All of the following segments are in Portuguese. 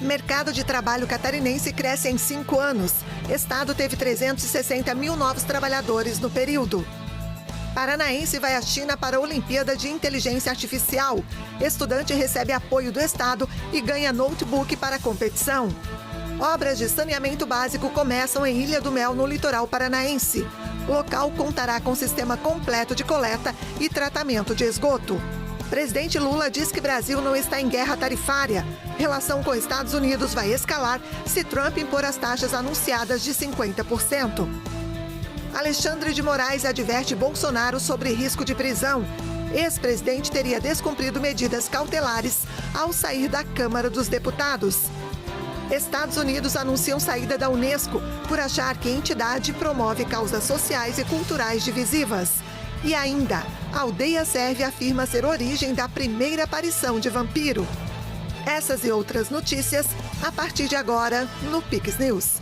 Mercado de trabalho catarinense cresce em 5 anos. Estado teve 360 mil novos trabalhadores no período. Paranaense vai à China para a Olimpíada de Inteligência Artificial. Estudante recebe apoio do Estado e ganha notebook para a competição. Obras de saneamento básico começam em Ilha do Mel, no litoral paranaense. O local contará com sistema completo de coleta e tratamento de esgoto. Presidente Lula diz que Brasil não está em guerra tarifária. Relação com Estados Unidos vai escalar se Trump impor as taxas anunciadas de 50%. Alexandre de Moraes adverte Bolsonaro sobre risco de prisão. Ex-presidente teria descumprido medidas cautelares ao sair da Câmara dos Deputados. Estados Unidos anunciam saída da Unesco por achar que a entidade promove causas sociais e culturais divisivas. E ainda, a aldeia Sérvia afirma ser origem da primeira aparição de vampiro. Essas e outras notícias a partir de agora no Pix News.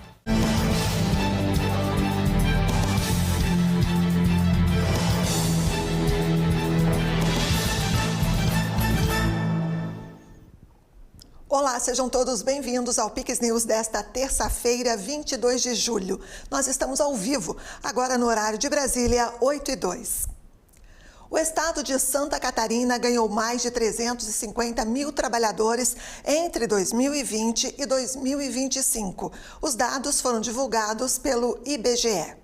Olá, sejam todos bem-vindos ao Pix News desta terça-feira, 22 de julho. Nós estamos ao vivo, agora no horário de Brasília, 8h02. O estado de Santa Catarina ganhou mais de 350 mil trabalhadores entre 2020 e 2025. Os dados foram divulgados pelo IBGE.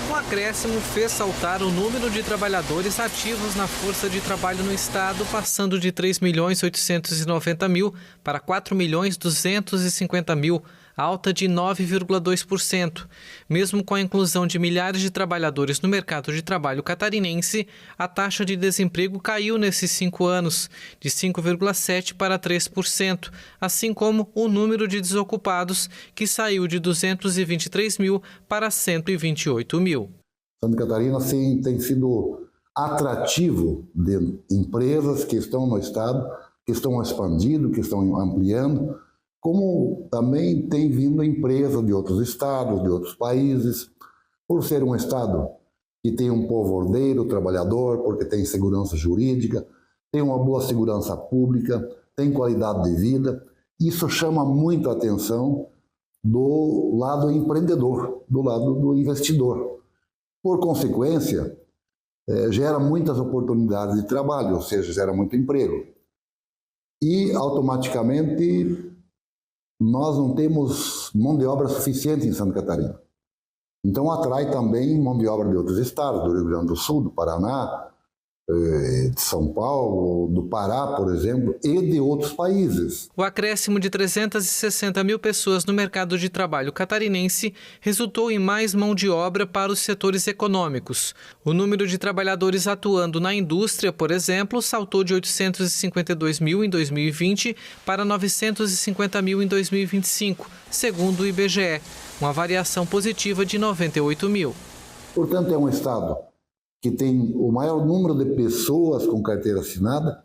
O acréscimo fez saltar o número de trabalhadores ativos na força de trabalho no estado, passando de 3.890.000 para 4.250.000, alta de 9,2%. Mesmo com a inclusão de milhares de trabalhadores no mercado de trabalho catarinense, a taxa de desemprego caiu nesses 5 anos, de 5,7% para 3%, assim como o número de desocupados, que saiu de 223 mil para 128 mil. Santa Catarina, sim, tem sido atrativo de empresas que estão no estado, que estão expandindo, que estão ampliando, como também tem vindo empresas de outros estados, de outros países, por ser um estado que tem um povo ordeiro, trabalhador, porque tem segurança jurídica, tem uma boa segurança pública, tem qualidade de vida. Isso chama muito a atenção do lado empreendedor, do lado do investidor. Por consequência, gera muitas oportunidades de trabalho, ou seja, gera muito emprego. E, automaticamente, nós não temos mão de obra suficiente em Santa Catarina. Então, atrai também mão de obra de outros estados, do Rio Grande do Sul, do Paraná, de São Paulo, do Pará, por exemplo, e de outros países. O acréscimo de 360 mil pessoas no mercado de trabalho catarinense resultou em mais mão de obra para os setores econômicos. O número de trabalhadores atuando na indústria, por exemplo, saltou de 852 mil em 2020 para 950 mil em 2025, segundo o IBGE, uma variação positiva de 98 mil. Portanto, é um estado que tem o maior número de pessoas com carteira assinada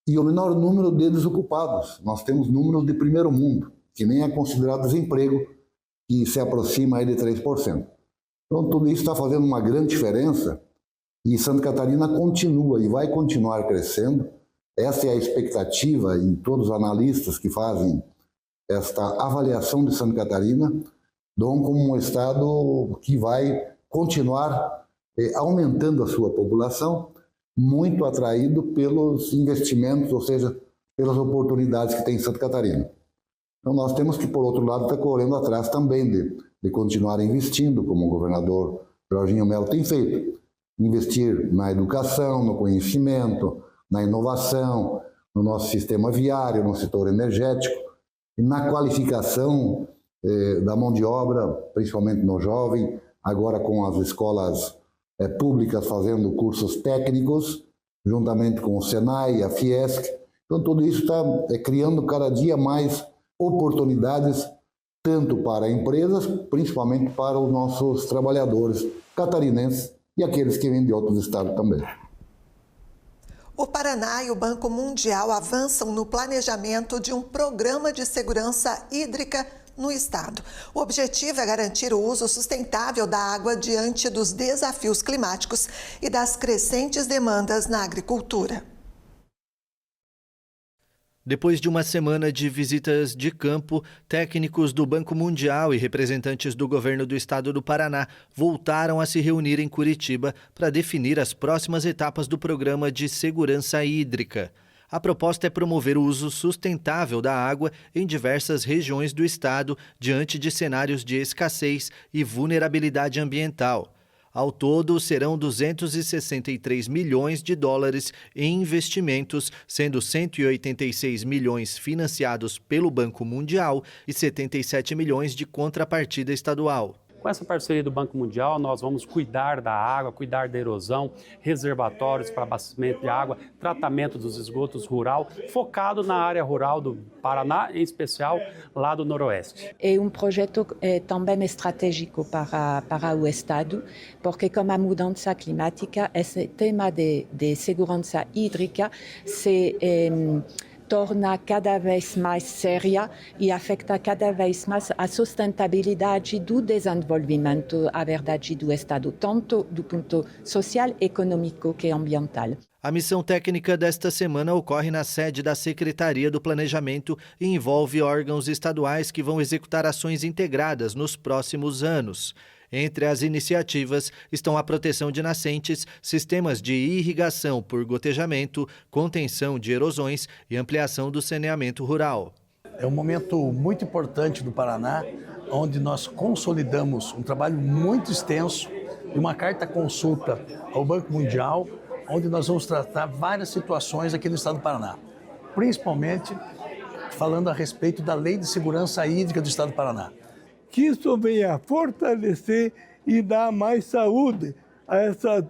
e o menor número de desocupados. Nós temos números de primeiro mundo, que nem é considerado desemprego, que se aproxima aí de 3%. Então, tudo isso está fazendo uma grande diferença e Santa Catarina continua e vai continuar crescendo. Essa é a expectativa, e todos os analistas que fazem esta avaliação de Santa Catarina dão como um estado que vai continuar aumentando a sua população, muito atraído pelos investimentos, ou seja, pelas oportunidades que tem em Santa Catarina. Então nós temos que, por outro lado, estar correndo atrás também de continuar investindo, como o governador Jorginho Melo tem feito. Investir na educação, no conhecimento, na inovação, no nosso sistema viário, no setor energético, e na qualificação da mão de obra, principalmente no jovem, agora com as escolas públicas fazendo cursos técnicos, juntamente com o Senai e a Fiesc. Então, tudo isso está criando cada dia mais oportunidades, tanto para empresas, principalmente para os nossos trabalhadores catarinenses e aqueles que vêm de outros estados também. O Paraná e o Banco Mundial avançam no planejamento de um programa de segurança hídrica no estado. O objetivo é garantir o uso sustentável da água diante dos desafios climáticos e das crescentes demandas na agricultura. Depois de uma semana de visitas de campo, técnicos do Banco Mundial e representantes do governo do estado do Paraná voltaram a se reunir em Curitiba para definir as próximas etapas do programa de segurança hídrica. A proposta é promover o uso sustentável da água em diversas regiões do estado diante de cenários de escassez e vulnerabilidade ambiental. Ao todo, serão 263 milhões de dólares em investimentos, sendo 186 milhões financiados pelo Banco Mundial e 77 milhões de contrapartida estadual. Com essa parceria do Banco Mundial, nós vamos cuidar da água, cuidar da erosão, reservatórios para abastecimento de água, tratamento dos esgotos rural, focado na área rural do Paraná, em especial lá do Noroeste. É projeto também estratégico para o Estado, porque com a mudança climática, esse tema de segurança hídrica se torna cada vez mais séria e afeta cada vez mais a sustentabilidade do desenvolvimento, a verdade, do Estado, tanto do ponto social, econômico que ambiental. A missão técnica desta semana ocorre na sede da Secretaria do Planejamento e envolve órgãos estaduais que vão executar ações integradas nos próximos anos. Entre as iniciativas estão a proteção de nascentes, sistemas de irrigação por gotejamento, contenção de erosões e ampliação do saneamento rural. É um momento muito importante do Paraná, onde nós consolidamos um trabalho muito extenso e uma carta consulta ao Banco Mundial, onde nós vamos tratar várias situações aqui no estado do Paraná, principalmente falando a respeito da Lei de Segurança Hídrica do estado do Paraná. Que isso venha fortalecer e dar mais saúde a essas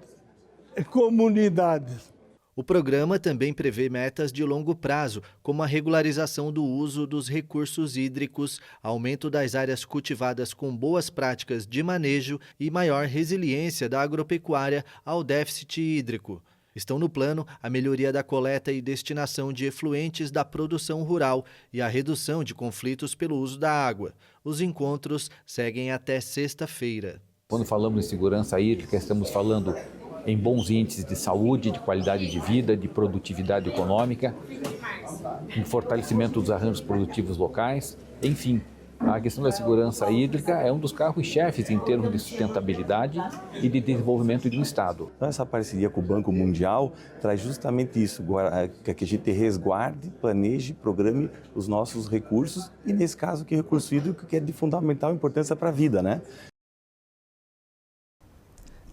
comunidades. O programa também prevê metas de longo prazo, como a regularização do uso dos recursos hídricos, aumento das áreas cultivadas com boas práticas de manejo e maior resiliência da agropecuária ao déficit hídrico. Estão no plano a melhoria da coleta e destinação de efluentes da produção rural e a redução de conflitos pelo uso da água. Os encontros seguem até sexta-feira. Quando falamos em segurança hídrica, estamos falando em bons índices de saúde, de qualidade de vida, de produtividade econômica, em fortalecimento dos arranjos produtivos locais, enfim. A questão da segurança hídrica é um dos carros-chefes em termos de sustentabilidade e de desenvolvimento de um Estado. Então, essa parceria com o Banco Mundial traz justamente isso, que a gente resguarde, planeje, programe os nossos recursos e, nesse caso, que recurso hídrico que é de fundamental importância para a vida, né?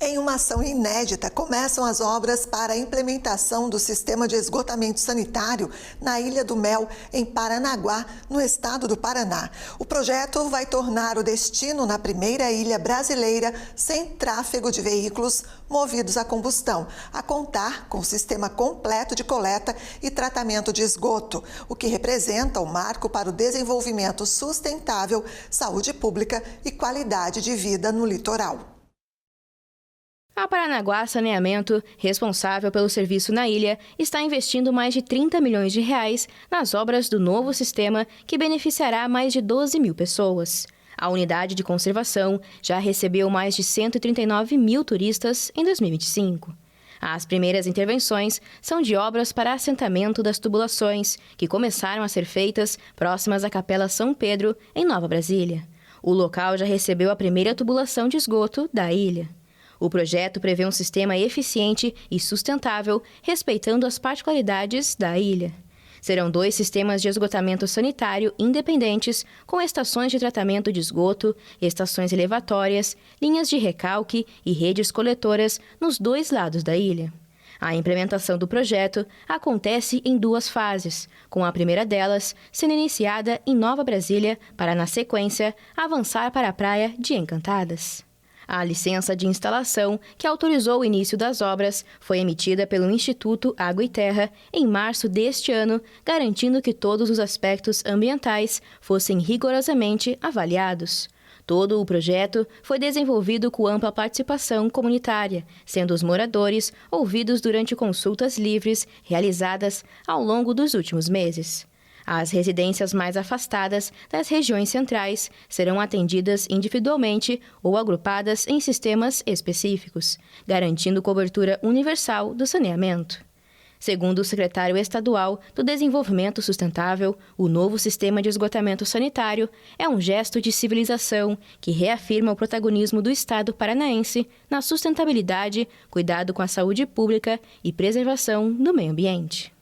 Em uma ação inédita, começam as obras para a implementação do sistema de esgotamento sanitário na Ilha do Mel, em Paranaguá, no estado do Paraná. O projeto vai tornar o destino na primeira ilha brasileira sem tráfego de veículos movidos a combustão, a contar com sistema completo de coleta e tratamento de esgoto, o que representa um marco para o desenvolvimento sustentável, saúde pública e qualidade de vida no litoral. A Paranaguá Saneamento, responsável pelo serviço na ilha, está investindo mais de 30 milhões de reais nas obras do novo sistema que beneficiará mais de 12 mil pessoas. A unidade de conservação já recebeu mais de 139 mil turistas em 2025. As primeiras intervenções são de obras para assentamento das tubulações, que começaram a ser feitas próximas à Capela São Pedro, em Nova Brasília. O local já recebeu a primeira tubulação de esgoto da ilha. O projeto prevê um sistema eficiente e sustentável, respeitando as particularidades da ilha. Serão 2 sistemas de esgotamento sanitário independentes, com estações de tratamento de esgoto, estações elevatórias, linhas de recalque e redes coletoras nos 2 lados da ilha. A implementação do projeto acontece em 2 fases, com a primeira delas sendo iniciada em Nova Brasília para, na sequência, avançar para a praia de Encantadas. A licença de instalação, que autorizou o início das obras, foi emitida pelo Instituto Água e Terra em março deste ano, garantindo que todos os aspectos ambientais fossem rigorosamente avaliados. Todo o projeto foi desenvolvido com ampla participação comunitária, sendo os moradores ouvidos durante consultas livres realizadas ao longo dos últimos meses. As residências mais afastadas das regiões centrais serão atendidas individualmente ou agrupadas em sistemas específicos, garantindo cobertura universal do saneamento. Segundo o secretário estadual do Desenvolvimento Sustentável, o novo sistema de esgotamento sanitário é um gesto de civilização que reafirma o protagonismo do Estado paranaense na sustentabilidade, cuidado com a saúde pública e preservação do meio ambiente.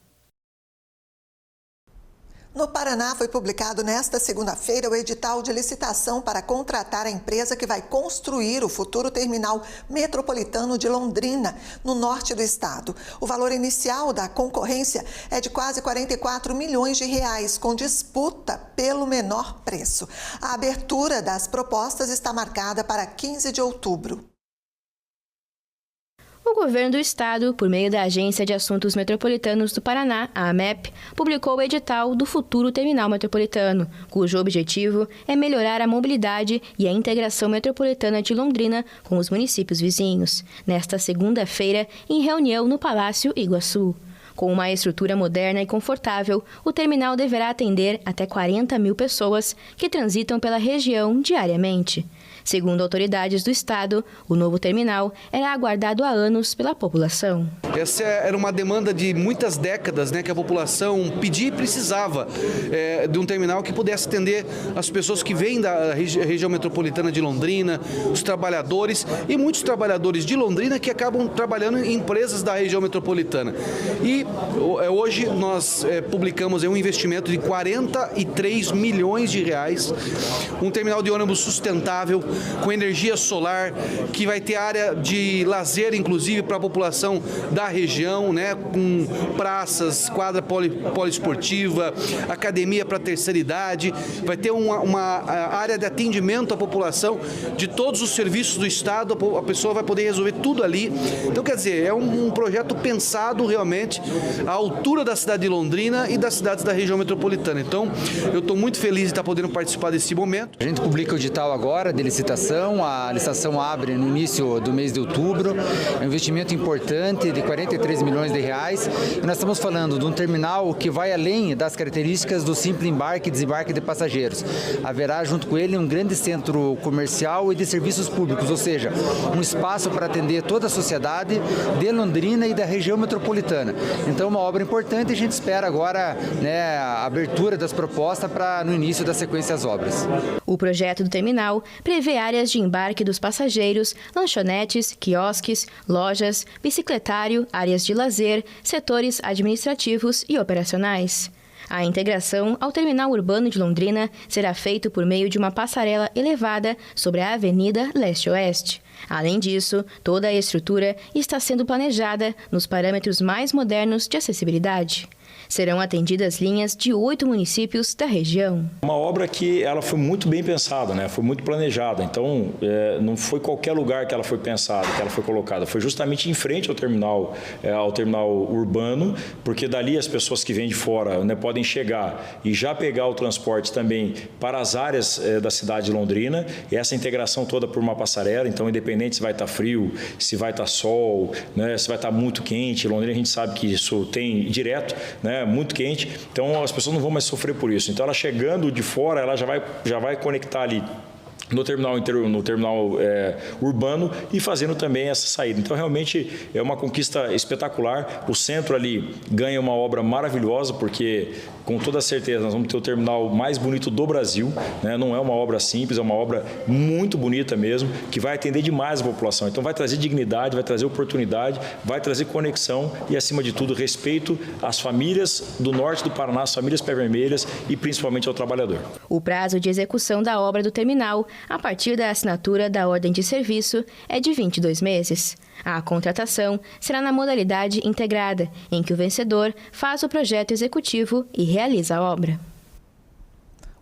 No Paraná, foi publicado nesta segunda-feira o edital de licitação para contratar a empresa que vai construir o futuro terminal metropolitano de Londrina, no norte do estado. O valor inicial da concorrência é de quase 44 milhões de reais, com disputa pelo menor preço. A abertura das propostas está marcada para 15 de outubro. O governo do estado, por meio da Agência de Assuntos Metropolitanos do Paraná, a AMEP, publicou o edital do futuro terminal metropolitano, cujo objetivo é melhorar a mobilidade e a integração metropolitana de Londrina com os municípios vizinhos, nesta segunda-feira, em reunião no Palácio Iguaçu. Com uma estrutura moderna e confortável, o terminal deverá atender até 40 mil pessoas que transitam pela região diariamente. Segundo autoridades do estado, o novo terminal era aguardado há anos pela população. Essa era uma demanda de muitas décadas, que a população pedia e precisava de um terminal que pudesse atender as pessoas que vêm da região metropolitana de Londrina, os trabalhadores e muitos trabalhadores de Londrina que acabam trabalhando em empresas da região metropolitana. E hoje nós publicamos um investimento de 43 milhões de reais, um terminal de ônibus sustentável, com energia solar, que vai ter área de lazer, inclusive, para a população da região, com praças, quadra poliesportiva, academia para a terceira idade, vai ter uma área de atendimento à população de todos os serviços do estado, a pessoa vai poder resolver tudo ali. Então, quer dizer, é um projeto pensado realmente à altura da cidade de Londrina e das cidades da região metropolitana. Então, eu estou muito feliz de estar podendo participar desse momento. A gente publica o edital agora de licitação, a licitação abre no início do mês de outubro, é um investimento importante de 43 milhões de reais e nós estamos falando de um terminal que vai além das características do simples embarque e desembarque de passageiros. Haverá junto com ele um grande centro comercial e de serviços públicos, ou seja, um espaço para atender toda a sociedade de Londrina e da região metropolitana. Então, uma obra importante e a gente espera agora a abertura das propostas para no início da sequência das obras. O projeto do terminal prevê áreas de embarque dos passageiros, lanchonetes, quiosques, lojas, bicicletário, áreas de lazer, setores administrativos e operacionais. A integração ao terminal urbano de Londrina será feita por meio de uma passarela elevada sobre a Avenida Leste-Oeste. Além disso, toda a estrutura está sendo planejada nos parâmetros mais modernos de acessibilidade. Serão atendidas linhas de 8 municípios da região. Uma obra que ela foi muito bem pensada, foi muito planejada. Então, não foi qualquer lugar que ela foi pensada, que ela foi colocada. Foi justamente em frente ao terminal urbano, porque dali as pessoas que vêm de fora podem chegar e já pegar o transporte também para as áreas da cidade de Londrina. E essa integração toda por uma passarela, então independente se vai estar frio, se vai estar sol, se vai estar muito quente. Londrina a gente sabe que isso tem direto, muito quente, então as pessoas não vão mais sofrer por isso. Então ela chegando de fora, ela já vai conectar ali no terminal urbano e fazendo também essa saída. Então, realmente, é uma conquista espetacular. O centro ali ganha uma obra maravilhosa, porque, com toda certeza, nós vamos ter o terminal mais bonito do Brasil. Não é uma obra simples, é uma obra muito bonita mesmo, que vai atender demais a população. Então, vai trazer dignidade, vai trazer oportunidade, vai trazer conexão e, acima de tudo, respeito às famílias do norte do Paraná, às famílias pé-vermelhas e, principalmente, ao trabalhador. O prazo de execução da obra do terminal, a partir da assinatura da ordem de serviço, é de 22 meses. A contratação será na modalidade integrada, em que o vencedor faz o projeto executivo e realiza a obra.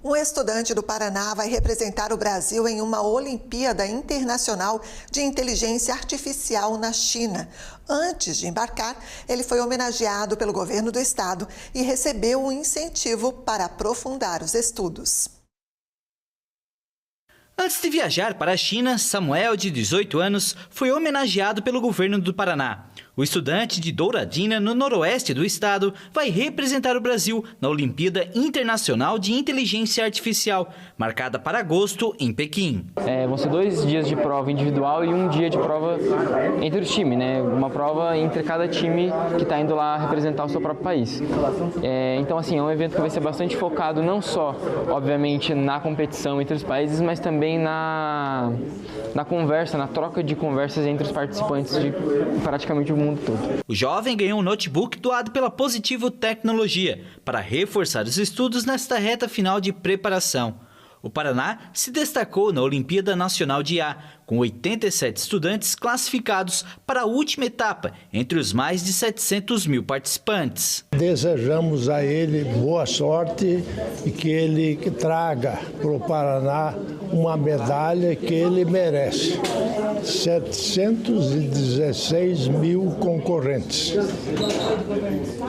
Um estudante do Paraná vai representar o Brasil em uma Olimpíada Internacional de Inteligência Artificial na China. Antes de embarcar, ele foi homenageado pelo governo do estado e recebeu um incentivo para aprofundar os estudos. Antes de viajar para a China, Samuel, de 18 anos, foi homenageado pelo governo do Paraná. O estudante de Douradina, no noroeste do estado, vai representar o Brasil na Olimpíada Internacional de Inteligência Artificial, marcada para agosto em Pequim. Vão ser 2 dias de prova individual e 1 dia de prova entre os times, né? Uma prova entre cada time que está indo lá representar o seu próprio país. Então, assim, é um evento que vai ser bastante focado não só, obviamente, na competição entre os países, mas também na conversa, na troca de conversas entre os participantes de praticamente o mundo todo. O jovem ganhou um notebook doado pela Positivo Tecnologia para reforçar os estudos nesta reta final de preparação. O Paraná se destacou na Olimpíada Nacional de IA, com 87 estudantes classificados para a última etapa, entre os mais de 700 mil participantes. Desejamos a ele boa sorte e que ele traga para o Paraná uma medalha que ele merece. 716 mil concorrentes,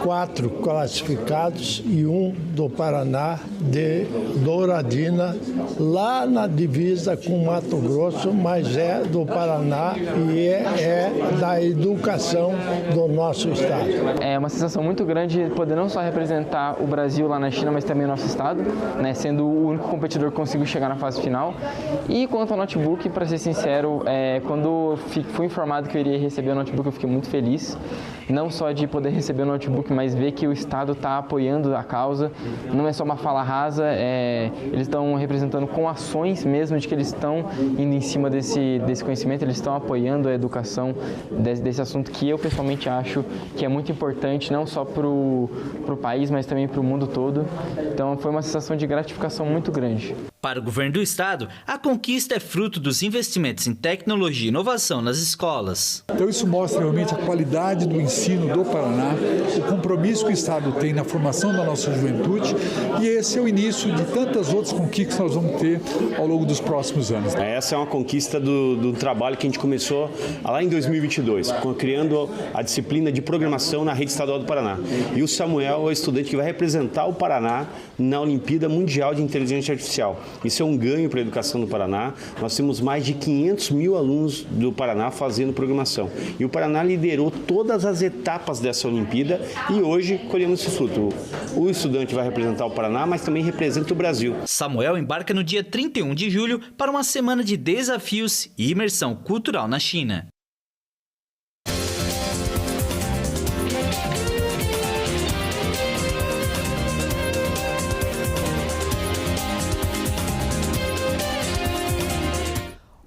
4 classificados e 1 do Paraná, de Douradina, lá na divisa com Mato Grosso, mas é do Paraná e é da educação do nosso estado. É uma sensação muito grande poder não só representar o Brasil lá na China, mas também o nosso estado, né, sendo o único competidor que conseguiu chegar na fase final. E quanto ao notebook, para ser sincero, quando fui informado que eu iria receber o notebook, eu fiquei muito feliz. Não só de poder receber o notebook, mas ver que o estado está apoiando a causa. Não é só uma fala rasa, eles estão representando com ações mesmo, de que eles estão indo em cima desse conhecimento, eles estão apoiando a educação desse assunto que eu pessoalmente acho que é muito importante, não só para o país, mas também para o mundo todo. Então foi uma sensação de gratificação muito grande. Para o governo do estado, a conquista é fruto dos investimentos em tecnologia e inovação nas escolas. Então isso mostra realmente a qualidade do ensino do Paraná, o compromisso que o estado tem na formação da nossa juventude, e esse é o início de tantas outras conquistas que nós vamos ter ao longo dos próximos anos. Essa é uma conquista do trabalho que a gente começou lá em 2022, criando a disciplina de programação na Rede Estadual do Paraná. E o Samuel é o estudante que vai representar o Paraná na Olimpíada Mundial de Inteligência Artificial. Isso é um ganho para a educação do Paraná. Nós temos mais de 500 mil alunos do Paraná fazendo programação. E o Paraná liderou todas as etapas dessa Olimpíada e hoje colhemos esse fruto. O estudante vai representar o Paraná, mas também representa o Brasil. Samuel embarca no dia 31 de julho para uma semana de desafios e imersão cultural na China.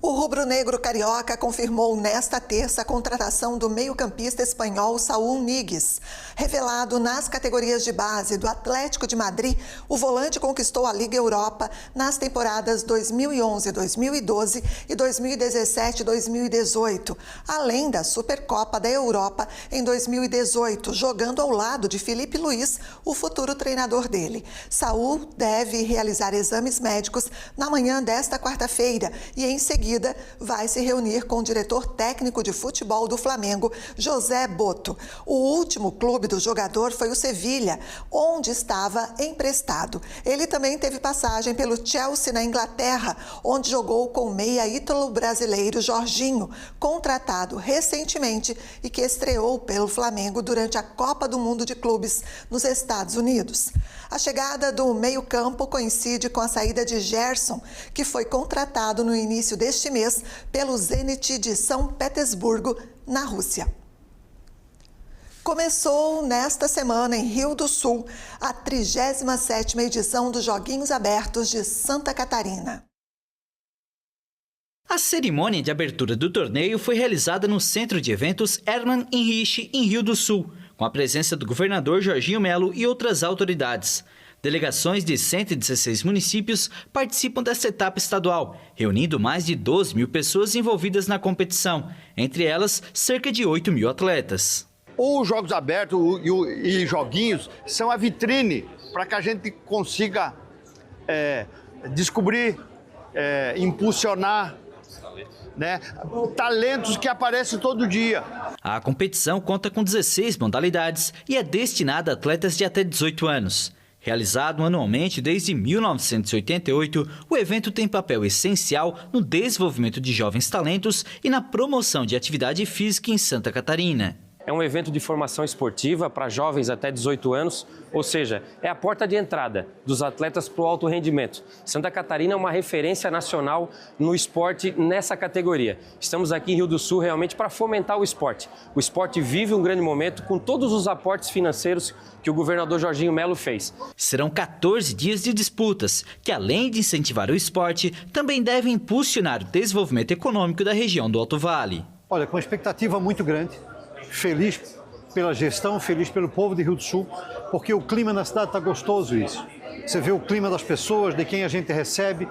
O rubro-negro carioca confirmou nesta terça a contratação do meio-campista espanhol Saúl Ñíguez. Revelado nas categorias de base do Atlético de Madrid, o volante conquistou a Liga Europa nas temporadas 2011-2012 e 2017-2018, além da Supercopa da Europa em 2018, jogando ao lado de Filipe Luís, o futuro treinador dele. Saúl deve realizar exames médicos na manhã desta quarta-feira e, em seguida, vai se reunir com o diretor técnico de futebol do Flamengo, José Boto. O último clube do jogador foi o Sevilha, onde estava emprestado. Ele também teve passagem pelo Chelsea na Inglaterra, onde jogou com o meia ítalo-brasileiro Jorginho, contratado recentemente e que estreou pelo Flamengo durante a Copa do Mundo de Clubes nos Estados Unidos. A chegada do meio-campo coincide com a saída de Gerson, que foi contratado no início deste mês pelo Zenit de São Petersburgo, na Rússia. Começou nesta semana em Rio do Sul a 37ª edição dos Joguinhos Abertos de Santa Catarina. A cerimônia de abertura do torneio foi realizada no Centro de Eventos Hermann Henrich, em Rio do Sul, com a presença do governador Jorginho Melo e outras autoridades. Delegações de 116 municípios participam desta etapa estadual, reunindo mais de 12 mil pessoas envolvidas na competição, entre elas cerca de 8 mil atletas. Os Jogos Abertos e Joguinhos são a vitrine para que a gente consiga descobrir, impulsionar, talentos que aparecem todo dia. A competição conta com 16 modalidades e é destinada a atletas de até 18 anos. Realizado anualmente desde 1988, o evento tem papel essencial no desenvolvimento de jovens talentos e na promoção de atividade física em Santa Catarina. É um evento de formação esportiva para jovens até 18 anos, ou seja, é a porta de entrada dos atletas para o alto rendimento. Santa Catarina é uma referência nacional no esporte nessa categoria. Estamos aqui em Rio do Sul realmente para fomentar o esporte. O esporte vive um grande momento com todos os aportes financeiros que o governador Jorginho Melo fez. Serão 14 dias de disputas, que além de incentivar o esporte, também devem impulsionar o desenvolvimento econômico da região do Alto Vale. Olha, com uma expectativa muito grande, feliz pela gestão, feliz pelo povo de Rio do Sul, porque o clima na cidade está gostoso isso. Você vê o clima das pessoas, de quem a gente recebe,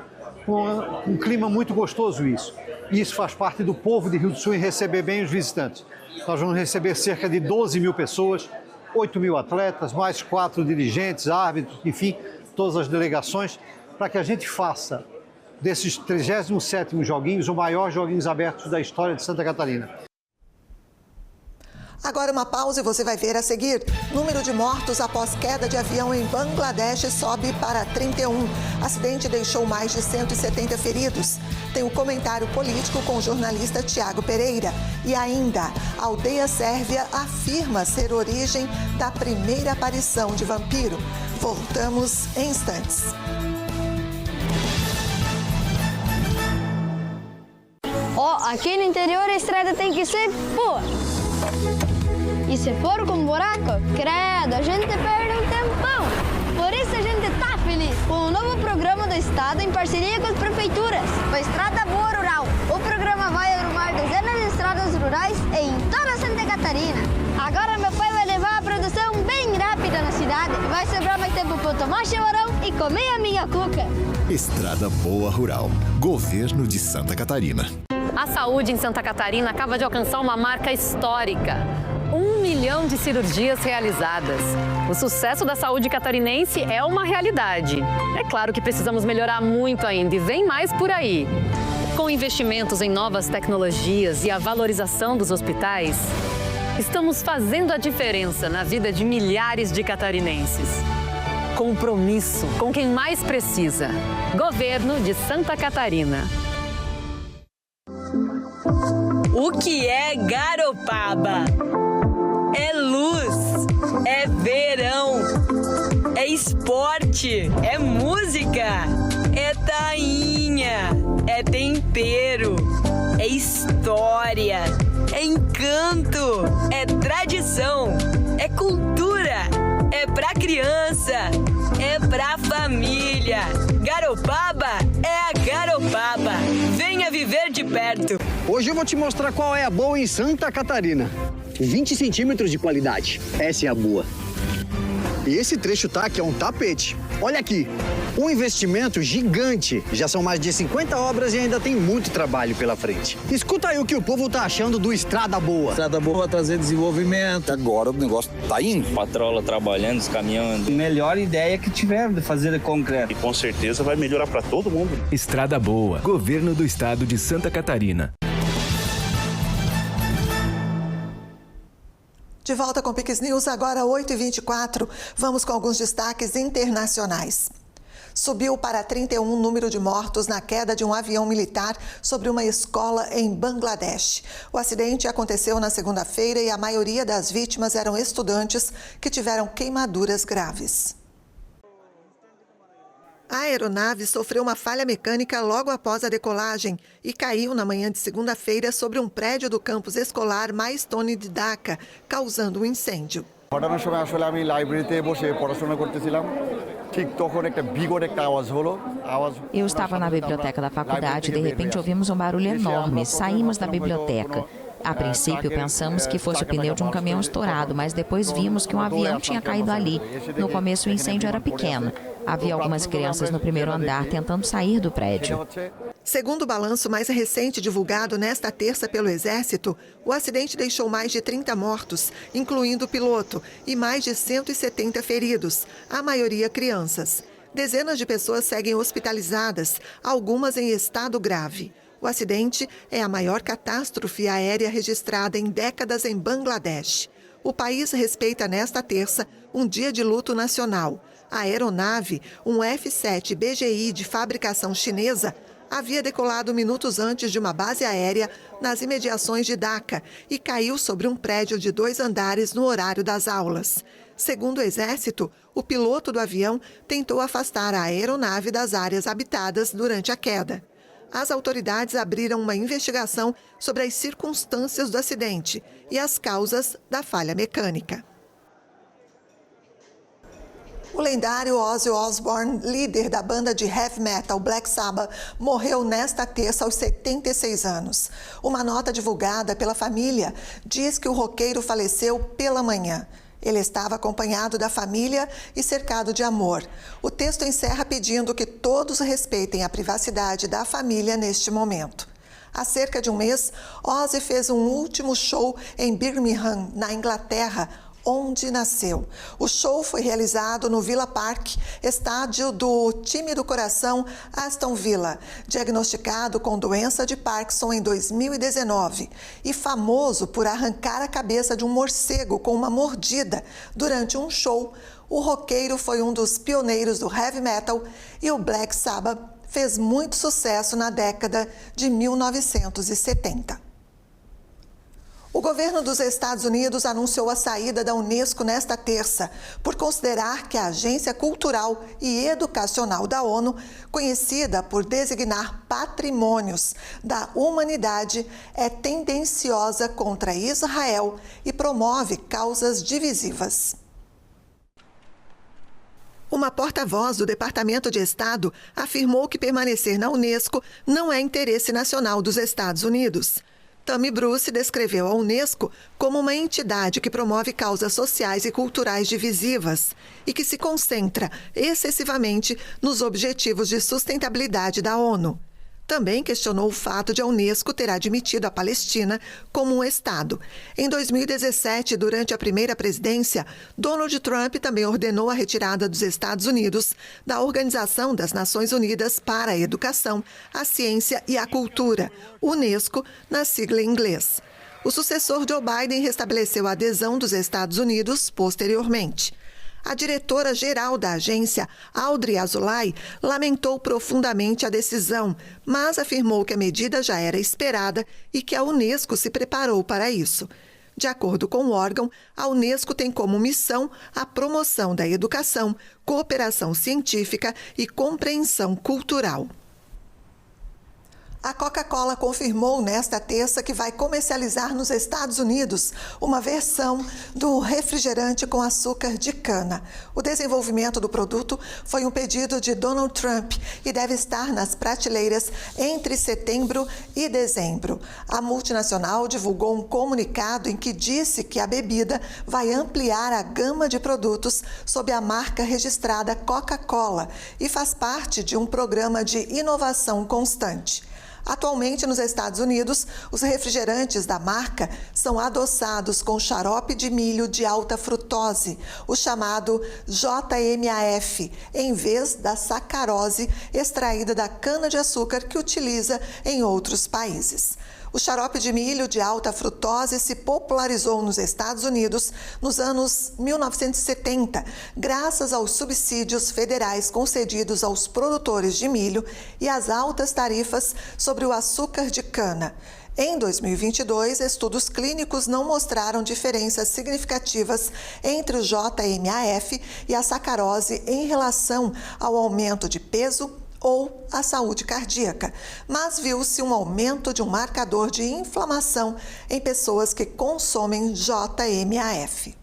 um clima muito gostoso isso. E isso faz parte do povo de Rio do Sul em receber bem os visitantes. Nós vamos receber cerca de 12 mil pessoas, 8 mil atletas, mais 4 dirigentes, árbitros, enfim, todas as delegações, para que a gente faça desses 37º Joguinhos o maior Joguinhos Abertos da história de Santa Catarina. Agora uma pausa e você vai ver a seguir. Número de mortos após queda de avião em Bangladesh sobe para 31. Acidente deixou mais de 170 feridos. Tem o comentário político com o jornalista Tiago Pereira. E ainda, a aldeia sérvia afirma ser origem da primeira aparição de vampiro. Voltamos em instantes. Aqui no interior a estrada tem que ser boa. E se for com buraco, credo, a gente perde um tempão. Por isso a gente tá feliz com o novo programa do Estado em parceria com as prefeituras, o Estrada Boa Rural. O programa vai arrumar dezenas de estradas rurais em toda Santa Catarina. Agora meu pai vai levar a produção bem rápida na cidade. Vai sobrar mais tempo para tomar chimarrão e comer a minha cuca. Estrada Boa Rural. Governo de Santa Catarina. A saúde em Santa Catarina acaba de alcançar uma marca histórica. 1 milhão de cirurgias realizadas. O sucesso da saúde catarinense é uma realidade. É claro que precisamos melhorar muito ainda e vem mais por aí. Com investimentos em novas tecnologias e a valorização dos hospitais, estamos fazendo a diferença na vida de milhares de catarinenses. Compromisso com quem mais precisa. Governo de Santa Catarina. O que é Garopaba? É luz, é verão, é esporte, é música, é tainha, é tempero, é história, é encanto, é tradição, é cultura, é pra criança, é pra família. Garopaba é a Garopaba. Venha viver de perto. Hoje eu vou te mostrar qual é a boa em Santa Catarina. 20 centímetros de qualidade. Essa é a boa. E esse trecho tá aqui, é um tapete. Olha aqui, um investimento gigante. Já são mais de 50 obras e ainda tem muito trabalho pela frente. Escuta aí o que o povo tá achando do Estrada Boa. Estrada Boa vai trazer desenvolvimento. Agora o negócio tá indo. Patrola trabalhando, os caminhões. Melhor ideia que tiver de fazer de concreto. E com certeza vai melhorar para todo mundo. Estrada Boa, Governo do Estado de Santa Catarina. De volta com Pix News, agora 8h24. Vamos com alguns destaques internacionais. Subiu para 31 o número de mortos na queda de um avião militar sobre uma escola em Bangladesh. O acidente aconteceu na segunda-feira e a maioria das vítimas eram estudantes que tiveram queimaduras graves. A aeronave sofreu uma falha mecânica logo após a decolagem e caiu na manhã de segunda-feira sobre um prédio do campus escolar Maistone de Dhaka, causando um incêndio. Eu estava na biblioteca da faculdade e de repente ouvimos um barulho enorme. Saímos da biblioteca. A princípio, pensamos que fosse o pneu de um caminhão estourado, mas depois vimos que um avião tinha caído ali. No começo, o incêndio era pequeno. Havia algumas crianças no primeiro andar tentando sair do prédio. Segundo o balanço mais recente divulgado nesta terça pelo Exército, o acidente deixou mais de 30 mortos, incluindo o piloto, e mais de 170 feridos, a maioria crianças. Dezenas de pessoas seguem hospitalizadas, algumas em estado grave. O acidente é a maior catástrofe aérea registrada em décadas em Bangladesh. O país respeita nesta terça um dia de luto nacional. A aeronave, um F-7 BGI de fabricação chinesa, Havia decolado minutos antes de uma base aérea nas imediações de Dhaka e caiu sobre um prédio de 2 andares no horário das aulas. Segundo o Exército, o piloto do avião tentou afastar a aeronave das áreas habitadas durante a queda. As autoridades abriram uma investigação sobre as circunstâncias do acidente e as causas da falha mecânica. O lendário Ozzy Osbourne, líder da banda de heavy metal Black Sabbath, morreu nesta terça aos 76 anos. Uma nota divulgada pela família diz que o roqueiro faleceu pela manhã. Ele estava acompanhado da família e cercado de amor. O texto encerra pedindo que todos respeitem a privacidade da família neste momento. Há cerca de um mês, Ozzy fez um último show em Birmingham, na Inglaterra, onde nasceu. O show foi realizado no Villa Park, estádio do time do coração Aston Villa, diagnosticado com doença de Parkinson em 2019 e famoso por arrancar a cabeça de um morcego com uma mordida durante um show. O roqueiro foi um dos pioneiros do heavy metal e o Black Sabbath fez muito sucesso na década de 1970. O governo dos Estados Unidos anunciou a saída da Unesco nesta terça, por considerar que a Agência Cultural e Educacional da ONU, conhecida por designar patrimônios da humanidade, é tendenciosa contra Israel e promove causas divisivas. Uma porta-voz do Departamento de Estado afirmou que permanecer na Unesco não é interesse nacional dos Estados Unidos. Tammy Bruce descreveu a Unesco como uma entidade que promove causas sociais e culturais divisivas e que se concentra excessivamente nos objetivos de sustentabilidade da ONU. Também questionou o fato de a Unesco ter admitido a Palestina como um Estado. Em 2017, durante a primeira presidência, Donald Trump também ordenou a retirada dos Estados Unidos da Organização das Nações Unidas para a Educação, a Ciência e a Cultura, Unesco, na sigla em inglês. O sucessor Joe Biden restabeleceu a adesão dos Estados Unidos posteriormente. A diretora-geral da agência, Audrey Azoulay, lamentou profundamente a decisão, mas afirmou que a medida já era esperada e que a Unesco se preparou para isso. De acordo com o órgão, a Unesco tem como missão a promoção da educação, cooperação científica e compreensão cultural. A Coca-Cola confirmou nesta terça que vai comercializar nos Estados Unidos uma versão do refrigerante com açúcar de cana. O desenvolvimento do produto foi um pedido de Donald Trump e deve estar nas prateleiras entre setembro e dezembro. A multinacional divulgou um comunicado em que disse que a bebida vai ampliar a gama de produtos sob a marca registrada Coca-Cola e faz parte de um programa de inovação constante. Atualmente, nos Estados Unidos, os refrigerantes da marca são adoçados com xarope de milho de alta frutose, o chamado JMAF, em vez da sacarose extraída da cana-de-açúcar que utiliza em outros países. O xarope de milho de alta frutose se popularizou nos Estados Unidos nos anos 1970, graças aos subsídios federais concedidos aos produtores de milho e às altas tarifas sobre o açúcar de cana. Em 2022, estudos clínicos não mostraram diferenças significativas entre o JMAF e a sacarose em relação ao aumento de peso ou a saúde cardíaca, mas viu-se um aumento de um marcador de inflamação em pessoas que consomem JMAF.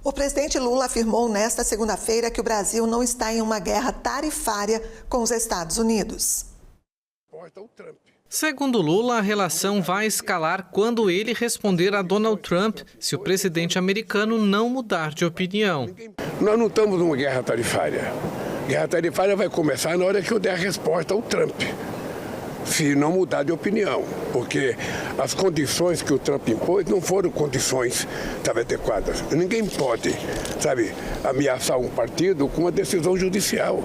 O presidente Lula afirmou nesta segunda-feira que o Brasil não está em uma guerra tarifária com os Estados Unidos. Segundo Lula, a relação vai escalar quando ele responder a Donald Trump se o presidente americano não mudar de opinião. Nós não estamos numa guerra tarifária. Guerra tarifária vai começar na hora que eu der a resposta ao Trump, se não mudar de opinião, porque as condições que o Trump impôs não foram condições, adequadas. Ninguém pode, ameaçar um partido com uma decisão judicial.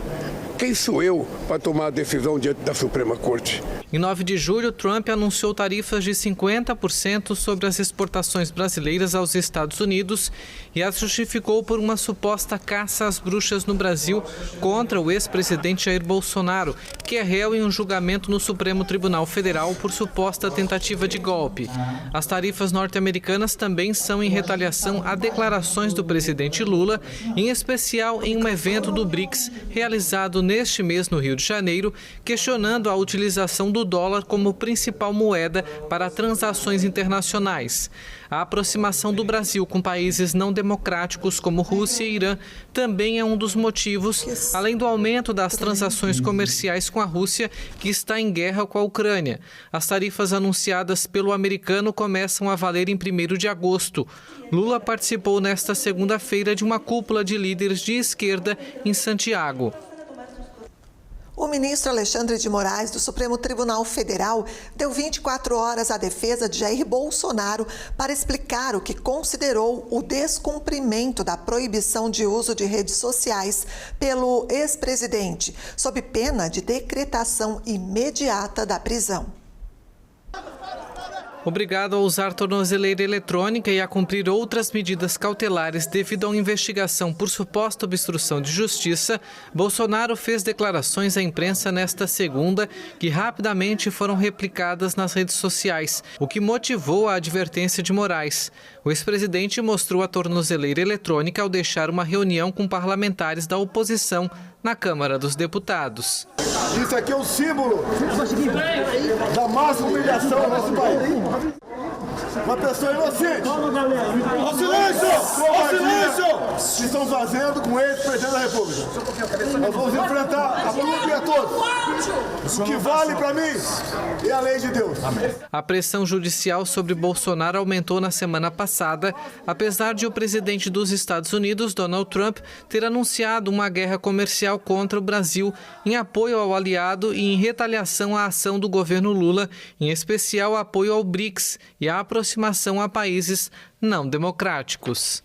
Quem sou eu para tomar a decisão diante da Suprema Corte? Em 9 de julho, Trump anunciou tarifas de 50% sobre as exportações brasileiras aos Estados Unidos e as justificou por uma suposta caça às bruxas no Brasil contra o ex-presidente Jair Bolsonaro, que é réu em um julgamento no Supremo Tribunal Federal por suposta tentativa de golpe. As tarifas norte-americanas também são em retaliação a declarações do presidente Lula, em especial em um evento do BRICS realizado neste mês no Rio de Janeiro, questionando a utilização do dólar como principal moeda para transações internacionais. A aproximação do Brasil com países não democráticos como Rússia e Irã também é um dos motivos, além do aumento das transações comerciais com a Rússia, que está em guerra com a Ucrânia. As tarifas anunciadas pelo americano começam a valer em 1º de agosto. Lula participou nesta segunda-feira de uma cúpula de líderes de esquerda em Santiago. O ministro Alexandre de Moraes, do Supremo Tribunal Federal, deu 24 horas à defesa de Jair Bolsonaro para explicar o que considerou o descumprimento da proibição de uso de redes sociais pelo ex-presidente, sob pena de decretação imediata da prisão. Obrigado a usar tornozeleira eletrônica e a cumprir outras medidas cautelares devido a uma investigação por suposta obstrução de justiça, Bolsonaro fez declarações à imprensa nesta segunda que rapidamente foram replicadas nas redes sociais, o que motivou a advertência de Moraes. O ex-presidente mostrou a tornozeleira eletrônica ao deixar uma reunião com parlamentares da oposição na Câmara dos Deputados. Isso aqui é um símbolo da máxima humilhação no nosso país. Uma pessoa inocente. Ao silêncio! Ao silêncio! Que estão fazendo com ele, presidente da República. Nós vamos enfrentar a tudo e a todos. O que vale para mim é a lei de Deus. A pressão judicial sobre Bolsonaro aumentou na semana passada, apesar de o presidente dos Estados Unidos, Donald Trump, ter anunciado uma guerra comercial contra o Brasil em apoio ao aliado e em retaliação à ação do governo Lula, em especial apoio ao BRICS e à aproximação a países não democráticos.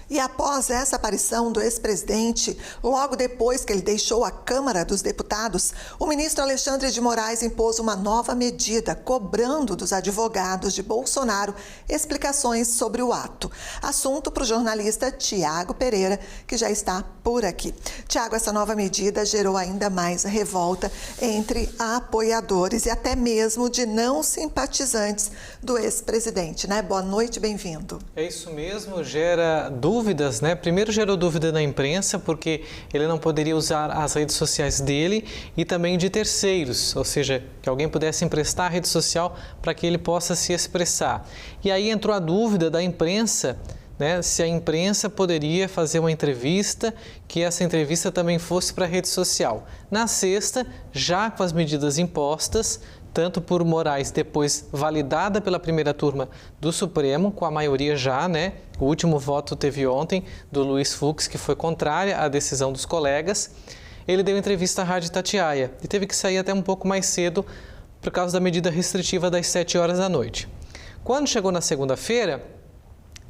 E após essa aparição do ex-presidente, logo depois que ele deixou a Câmara dos Deputados, o ministro Alexandre de Moraes impôs uma nova medida, cobrando dos advogados de Bolsonaro explicações sobre o ato. Assunto para o jornalista Tiago Pereira, que já está por aqui. Tiago, essa nova medida gerou ainda mais revolta entre apoiadores e até mesmo de não simpatizantes do ex-presidente, né? Boa noite, bem-vindo. É isso mesmo, gera dúvidas, né? Primeiro gerou dúvida na imprensa, porque ele não poderia usar as redes sociais dele e também de terceiros, ou seja, que alguém pudesse emprestar a rede social para que ele possa se expressar. E aí entrou a dúvida da imprensa, né, se a imprensa poderia fazer uma entrevista, que essa entrevista também fosse para a rede social. Na sexta, já com as medidas impostas, tanto por Moraes, depois validada pela primeira turma do Supremo, com a maioria já, né? O último voto teve ontem, do Luiz Fux, que foi contrária à decisão dos colegas. Ele deu entrevista à Rádio Itatiaia e teve que sair até um pouco mais cedo por causa da medida restritiva das 7 horas da noite. Quando chegou na segunda-feira,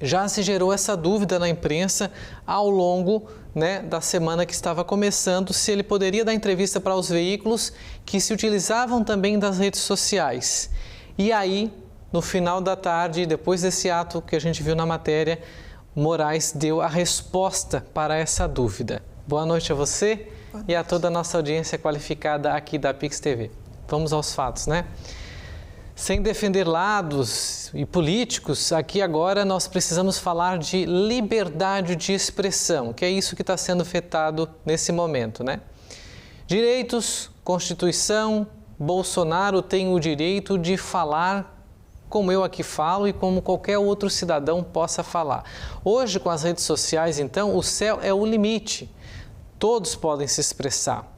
já se gerou essa dúvida na imprensa ao longo, né, da semana que estava começando, se ele poderia dar entrevista para os veículos que se utilizavam também das redes sociais. E aí, no final da tarde, depois desse ato que a gente viu na matéria, Moraes deu a resposta para essa dúvida. Boa noite a você e a toda a nossa audiência qualificada aqui da Pix TV. Vamos aos fatos, né? Sem defender lados e políticos, aqui agora nós precisamos falar de liberdade de expressão, que é isso que está sendo afetado nesse momento, né? Direitos, Constituição, Bolsonaro tem o direito de falar como eu aqui falo e como qualquer outro cidadão possa falar. Hoje, com as redes sociais, então, o céu é o limite. Todos podem se expressar.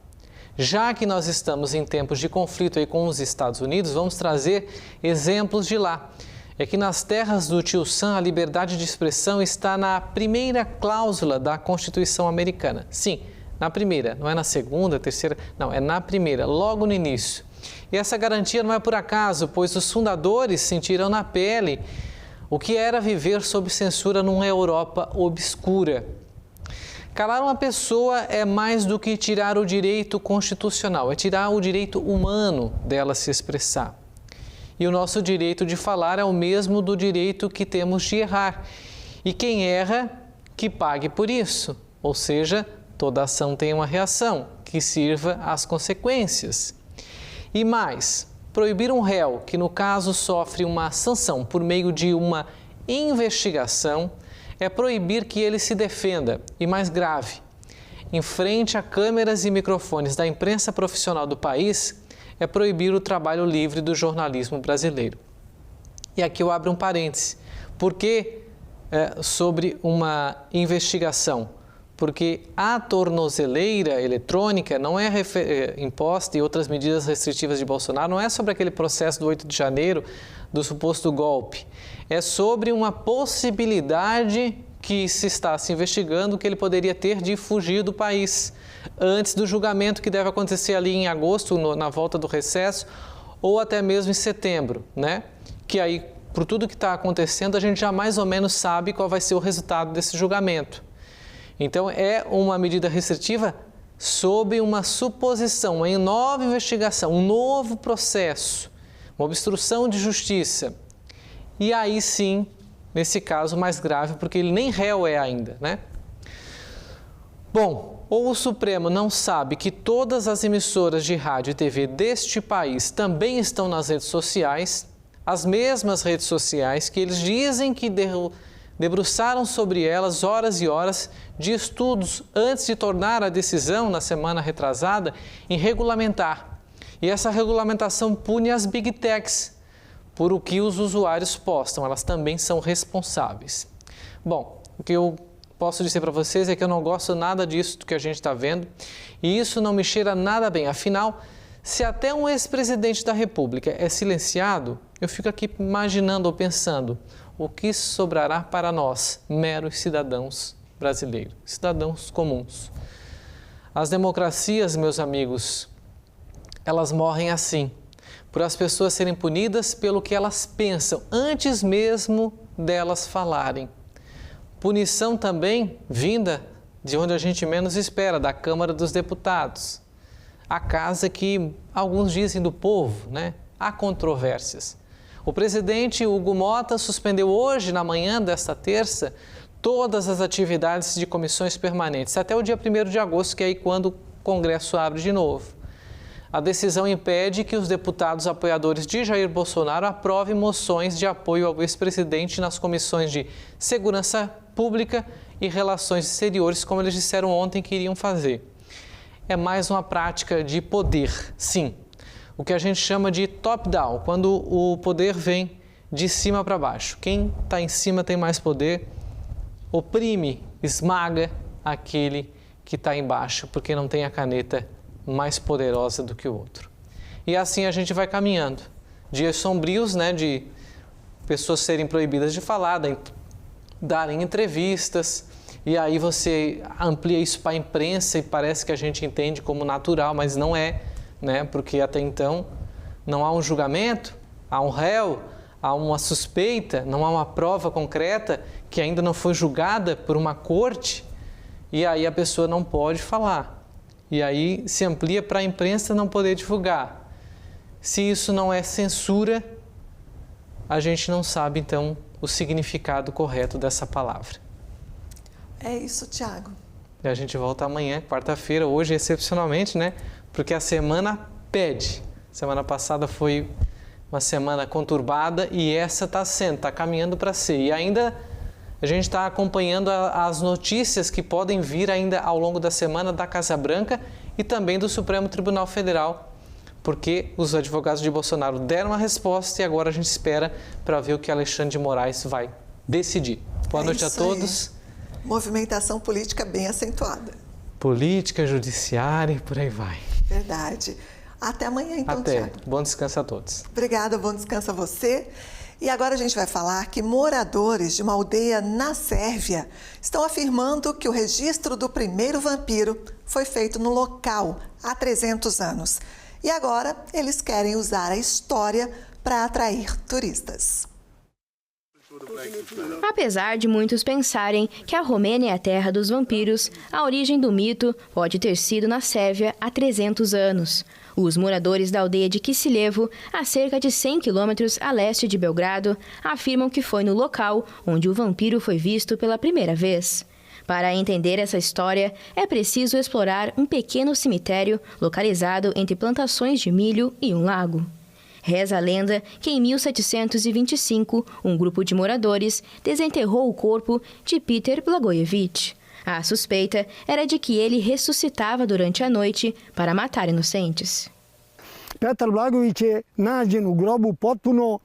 Já que nós estamos em tempos de conflito aí com os Estados Unidos, vamos trazer exemplos de lá. É que nas terras do Tio Sam, a liberdade de expressão está na primeira cláusula da Constituição americana. Sim, na primeira, não é na segunda, terceira, não, é na primeira, logo no início. E essa garantia não é por acaso, pois os fundadores sentiram na pele o que era viver sob censura numa Europa obscura. Calar uma pessoa é mais do que tirar o direito constitucional, é tirar o direito humano dela se expressar. E o nosso direito de falar é o mesmo do direito que temos de errar. E quem erra, que pague por isso. Ou seja, toda ação tem uma reação que sirva às consequências. E mais, proibir um réu que, no caso, sofre uma sanção por meio de uma investigação é proibir que ele se defenda. E mais grave, em frente a câmeras e microfones da imprensa profissional do país, é proibir o trabalho livre do jornalismo brasileiro. E aqui eu abro um parêntese. Por que sobre uma investigação? Porque a tornozeleira eletrônica não é imposta e outras medidas restritivas de Bolsonaro, não é sobre aquele processo do 8 de janeiro, do suposto golpe. É sobre uma possibilidade que se está se investigando que ele poderia ter de fugir do país antes do julgamento que deve acontecer ali em agosto, na volta do recesso, ou até mesmo em setembro, né? Que aí, por tudo que está acontecendo, a gente já mais ou menos sabe qual vai ser o resultado desse julgamento. Então, é uma medida restritiva sob uma suposição, uma nova investigação, um novo processo, uma obstrução de justiça. E aí sim, nesse caso mais grave, porque ele nem réu é ainda, né? Bom, ou o Supremo não sabe que todas as emissoras de rádio e TV deste país também estão nas redes sociais, as mesmas redes sociais que eles dizem que debruçaram sobre elas horas e horas de estudos antes de tornar a decisão, na semana retrasada, em regulamentar. E essa regulamentação pune as Big Techs por o que os usuários postam, elas também são responsáveis. Bom, o que eu posso dizer para vocês é que eu não gosto nada disso que a gente está vendo e isso não me cheira nada bem. Afinal, se até um ex-presidente da República é silenciado, eu fico aqui imaginando ou pensando o que sobrará para nós, meros cidadãos brasileiros, cidadãos comuns. As democracias, meus amigos, elas morrem assim, por as pessoas serem punidas pelo que elas pensam, antes mesmo delas falarem. Punição também vinda de onde a gente menos espera, da Câmara dos Deputados. A casa que alguns dizem do povo, né? Há controvérsias. O presidente Hugo Mota suspendeu hoje, na manhã desta terça, todas as atividades de comissões permanentes, até o dia 1º de agosto, que é aí quando o Congresso abre de novo. A decisão impede que os deputados apoiadores de Jair Bolsonaro aprovem moções de apoio ao ex-presidente nas comissões de Segurança Pública e Relações Exteriores, como eles disseram ontem que iriam fazer. É mais uma prática de poder, sim. O que a gente chama de top-down, quando o poder vem de cima para baixo. Quem está em cima tem mais poder, oprime, esmaga aquele que está embaixo, porque não tem a caneta mais poderosa do que o outro. E assim a gente vai caminhando. Dias sombrios, né, de pessoas serem proibidas de falar, darem entrevistas, e aí você amplia isso para a imprensa e parece que a gente entende como natural, mas não é, né, porque até então não há um julgamento, há um réu, há uma suspeita, não há uma prova concreta que ainda não foi julgada por uma corte, e aí a pessoa não pode falar. E aí se amplia para a imprensa não poder divulgar. Se isso não é censura, a gente não sabe, então, o significado correto dessa palavra. É isso, Tiago. E a gente volta amanhã, quarta-feira, hoje excepcionalmente, né? Porque a semana pede. Semana passada foi uma semana conturbada e essa está caminhando para ser. E ainda a gente está acompanhando as notícias que podem vir ainda ao longo da semana da Casa Branca e também do Supremo Tribunal Federal, porque os advogados de Bolsonaro deram a resposta e agora a gente espera para ver o que Alexandre de Moraes vai decidir. Boa noite a todos. Movimentação política bem acentuada. Política, judiciária e por aí vai. Verdade. Até amanhã, então, Até. Tiago. Bom descanso a todos. Obrigada, bom descanso a você. E agora a gente vai falar que moradores de uma aldeia na Sérvia estão afirmando que o registro do primeiro vampiro foi feito no local há 300 anos. E agora eles querem usar a história para atrair turistas. Apesar de muitos pensarem que a Romênia é a terra dos vampiros, a origem do mito pode ter sido na Sérvia há 300 anos. Os moradores da aldeia de Kisiljevo, a cerca de 100 quilômetros a leste de Belgrado, afirmam que foi no local onde o vampiro foi visto pela primeira vez. Para entender essa história, é preciso explorar um pequeno cemitério localizado entre plantações de milho e um lago. Reza a lenda que em 1725, um grupo de moradores desenterrou o corpo de Peter Blagojevich. A suspeita era de que ele ressuscitava durante a noite para matar inocentes. Petar Blagojevich je nađen u grobu potpuno.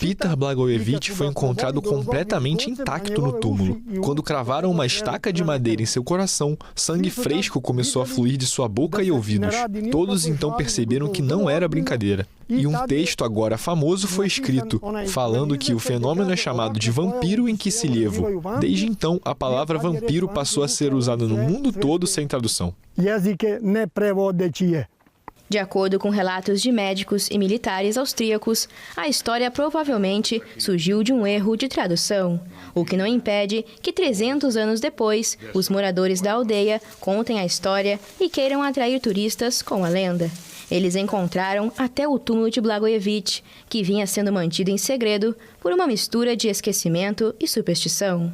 Peter Blagojevich foi encontrado completamente intacto no túmulo. Quando cravaram uma estaca de madeira em seu coração, sangue fresco começou a fluir de sua boca e ouvidos. Todos então perceberam que não era brincadeira. E um texto agora famoso foi escrito, falando que o fenômeno é chamado de vampiro em Kisiljevo. Desde então, a palavra vampiro passou a ser usada no mundo todo sem tradução. De acordo com relatos de médicos e militares austríacos, a história provavelmente surgiu de um erro de tradução, o que não impede que 300 anos depois, os moradores da aldeia contem a história e queiram atrair turistas com a lenda. Eles encontraram até o túmulo de Blagojevich, que vinha sendo mantido em segredo por uma mistura de esquecimento e superstição.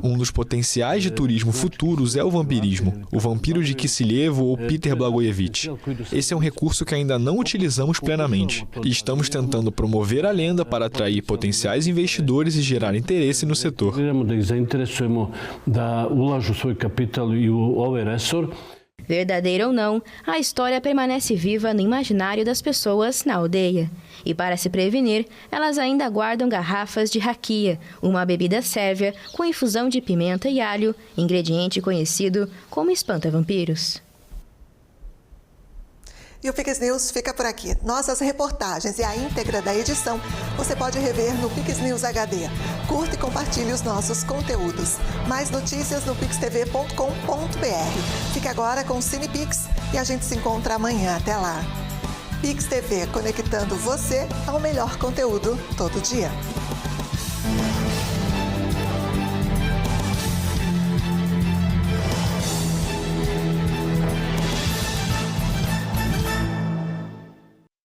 Um dos potenciais de turismo futuros é o vampirismo, o vampiro de Kisiljevo ou Peter Blagojevich. Esse é um recurso que ainda não utilizamos plenamente e estamos tentando promover a lenda para atrair potenciais investidores e gerar interesse no setor. Verdadeira ou não, a história permanece viva no imaginário das pessoas na aldeia. E para se prevenir, elas ainda guardam garrafas de rakia, uma bebida sérvia com infusão de pimenta e alho, ingrediente conhecido como espanta-vampiros. E o Pix News fica por aqui. Nossas reportagens e a íntegra da edição você pode rever no Pix News HD. Curta e compartilhe os nossos conteúdos. Mais notícias no pixtv.com.br. Fique agora com o CinePix e a gente se encontra amanhã. Até lá. Pix TV, conectando você ao melhor conteúdo todo dia.